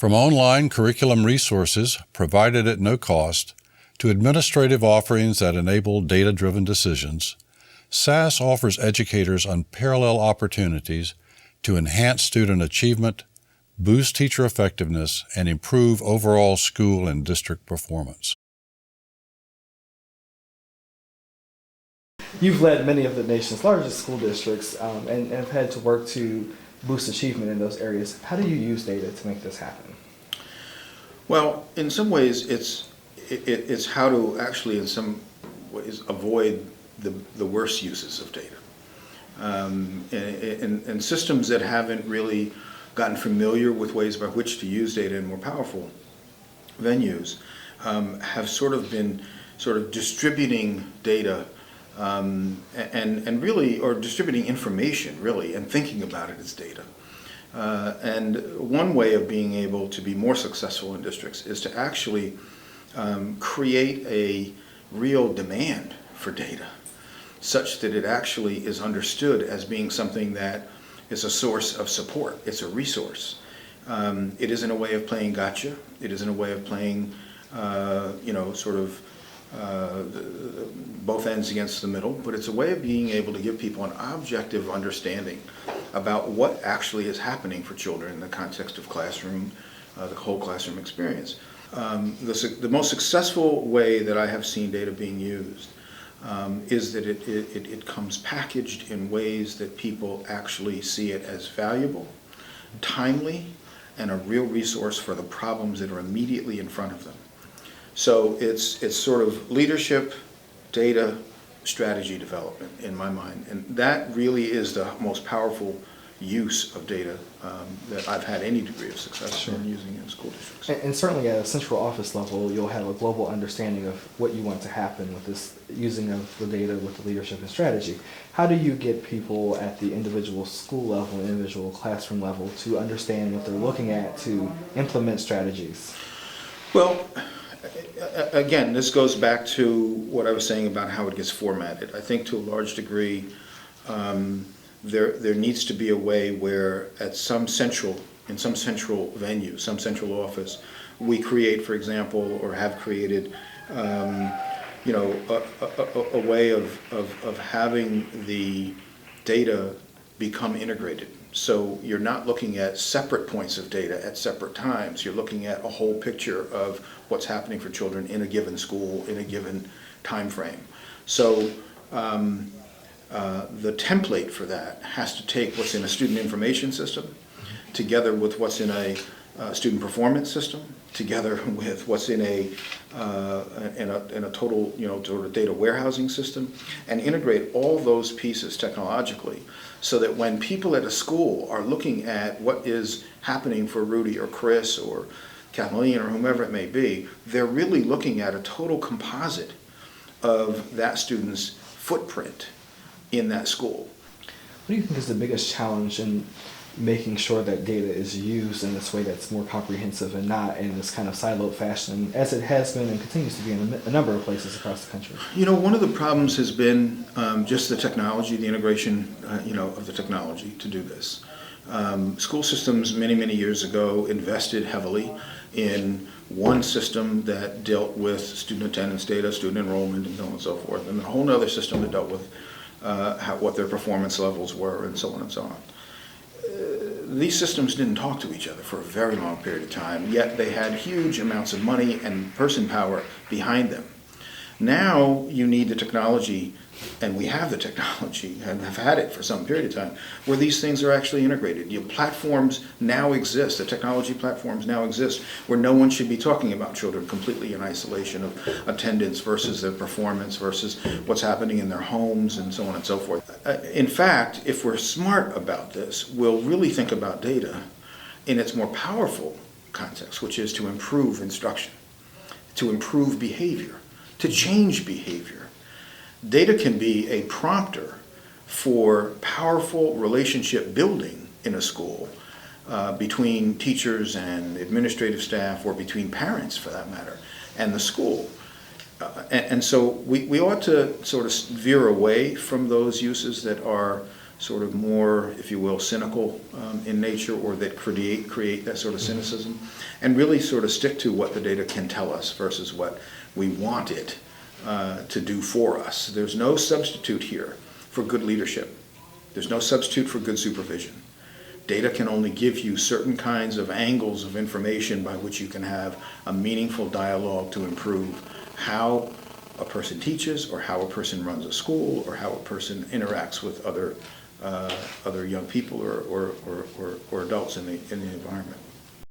From online curriculum resources provided at no cost to administrative offerings that enable data-driven decisions, SAS offers educators unparalleled opportunities to enhance student achievement, boost teacher effectiveness, and improve overall school and district performance. You've led many of the nation's largest school districts and have had to work to boost achievement in those areas. How do you use data to make this happen? Well, in some ways, it's how to actually, in some ways, avoid the worst uses of data. And systems that haven't really gotten familiar with ways by which to use data in more powerful venues have sort of been distributing data and really, or distributing information really, and thinking about it as data. And one way of being able to be more successful in districts is to actually create a real demand for data, such that it actually is understood as being something that is a source of support. It's a resource. It isn't a way of playing gotcha. It isn't a way of playing, both ends against the middle, but it's a way of being able to give people an objective understanding about what actually is happening for children in the context of classroom, the whole classroom experience. The most successful way that I have seen data being used is that it comes packaged in ways that people actually see it as valuable, timely, and a real resource for the problems that are immediately in front of them. So it's sort of leadership, data, strategy development in my mind, and that really is the most powerful use of data that I've had any degree of success in using in school districts. And certainly at a central office level, you'll have a global understanding of what you want to happen with this using of the data with the leadership and strategy. How do you get people at the individual school level, individual classroom level to understand what they're looking at to implement strategies? Well, again, this goes back to what I was saying about how it gets formatted. I think to a large degree, there needs to be a way where in some central venue, some central office, we create, for example, or have created, a way of having the data become integrated. So you're not looking at separate points of data at separate times. You're looking at a whole picture of what's happening for children in a given school, in a given time frame. So the template for that has to take what's in a student information system, together with what's in a student performance system, together with what's in a total sort of data warehousing system, and integrate all those pieces technologically, so that when people at a school are looking at what is happening for Rudy or Chris or Kathleen or whomever it may be, they're really looking at a total composite of that student's footprint in that school. What do you think is the biggest challenge in making sure that data is used in this way that's more comprehensive and not in this kind of siloed fashion, as it has been and continues to be in a number of places across the country? One of the problems has been just the technology, the integration, of the technology to do this. School systems many years ago invested heavily in one system that dealt with student attendance data, student enrollment, and so on and so forth, and a whole other system that dealt with what their performance levels were, and so on and so on. These systems didn't talk to each other for a very long period of time, yet they had huge amounts of money and person power behind them. Now you need the technology, and we have the technology, and have had it for some period of time, where these things are actually integrated. Platforms now exist, the technology platforms now exist, where no one should be talking about children completely in isolation of attendance versus their performance versus what's happening in their homes and so on and so forth. In fact, if we're smart about this, we'll really think about data in its more powerful context, which is to improve instruction, to improve behavior, to change behavior. Data can be a prompter for powerful relationship building in a school between teachers and administrative staff, or between parents for that matter, and the school. And so we ought to sort of veer away from those uses that are sort of more, if you will, cynical in nature, or that create that sort of cynicism, and really sort of stick to what the data can tell us versus what we want it to do for us. There's no substitute here for good leadership. There's no substitute for good supervision. Data can only give you certain kinds of angles of information by which you can have a meaningful dialogue to improve how a person teaches, or how a person runs a school, or how a person interacts with other young people or adults in the environment.